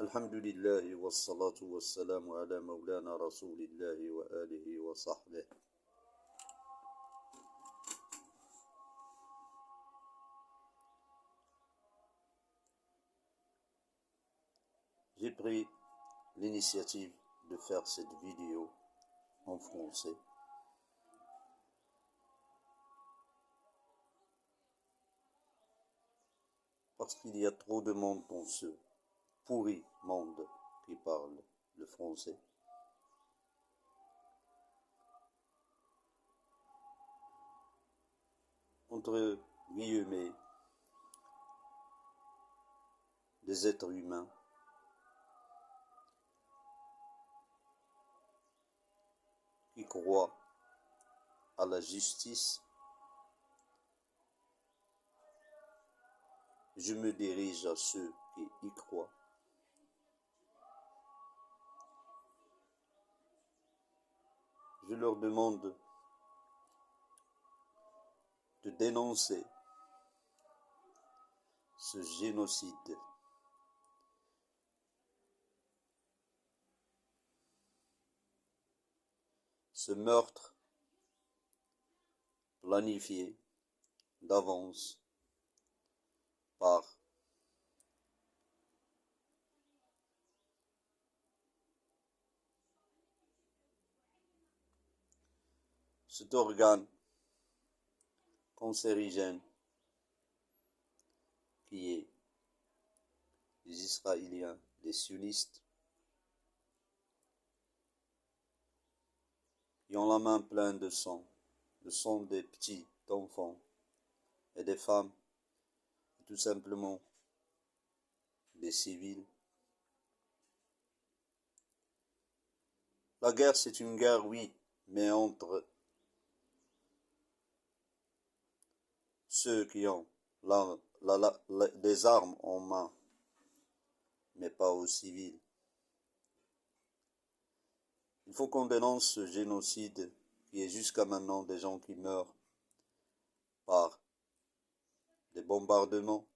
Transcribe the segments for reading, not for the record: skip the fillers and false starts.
الحمد لله والصلاة والسلام على مولانا رسول الله وآله وصحبه. J'ai pris l'initiative de faire cette vidéo en français parce qu'il y a trop de monde dans ce pourri monde qui parle le français. Entre guillemets, des êtres humains qui croient à la justice. Je me dirige à ceux qui y croient. Je leur demande de dénoncer ce génocide. Ce meurtre planifié d'avance par cet organe cancérigène qui est les Israéliens, les sionistes, qui ont la main pleine de sang des petits enfants et des femmes, tout simplement des civils. La guerre, c'est une guerre, oui, mais entre ceux qui ont des armes en main, mais pas aux civils. Il faut qu'on dénonce ce génocide qui est jusqu'à maintenant des gens qui meurent par des bombardements,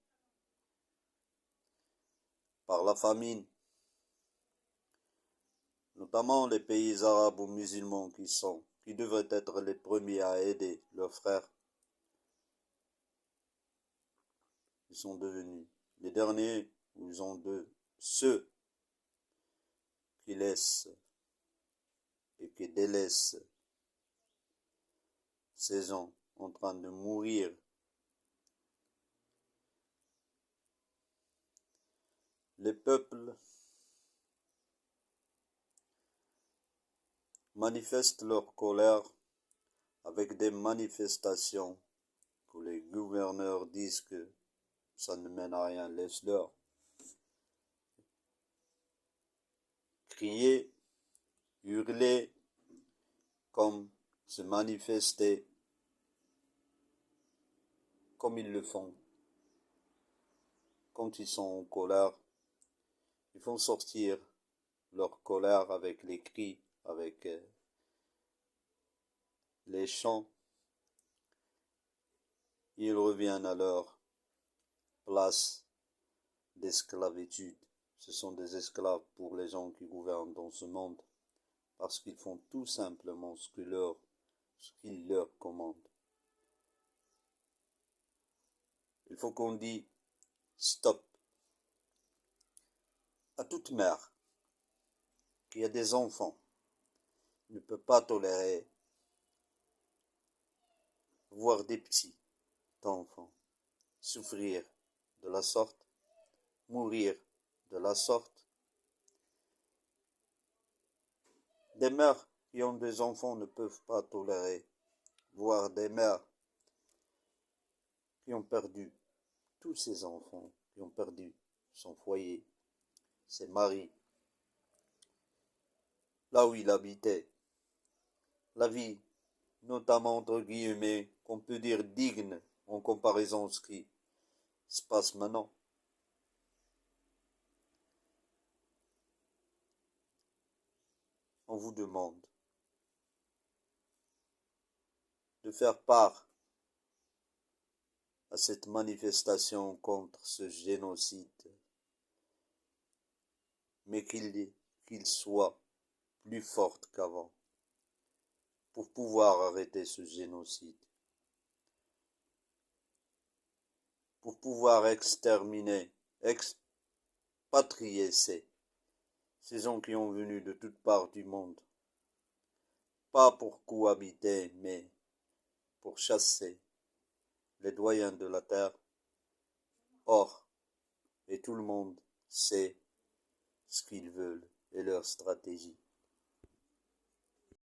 par la famine, notamment les pays arabes ou musulmans qui devraient être les premiers à aider leurs frères. Ils sont devenus les derniers, ou ils ont ceux qui laissent et qui délaissent ces gens en train de mourir. Les peuples manifestent leur colère avec des manifestations que les gouverneurs disent que ça ne mène à rien, laisse-leur. Crier, hurler, comme se manifester, comme ils le font. Quand ils sont en colère, ils font sortir leur colère avec les cris, avec les chants. Ils reviennent à leur place d'esclavitude. Ce sont des esclaves pour les gens qui gouvernent dans ce monde, parce qu'ils font tout simplement ce qu'ils leur commandent. Il faut qu'on dise stop à toute mère qui a des enfants, ne peut pas tolérer voir des petits enfants souffrir de la sorte, mourir de la sorte. Des mères qui ont des enfants ne peuvent pas tolérer voir des mères qui ont perdu tous ses enfants, qui ont perdu son foyer, ses maris, là où il habitait, la vie, notamment entre guillemets, qu'on peut dire digne en comparaison à ce qui se passe maintenant. On vous demande de faire part à cette manifestation contre ce génocide. mais qu'il soit plus forte qu'avant, pour pouvoir arrêter ce génocide, pour pouvoir exterminer, expatrier ces gens qui ont venu de toutes parts du monde, pas pour cohabiter, mais pour chasser les doyens de la terre. Or, et tout le monde sait ce qu'ils veulent et leur stratégie.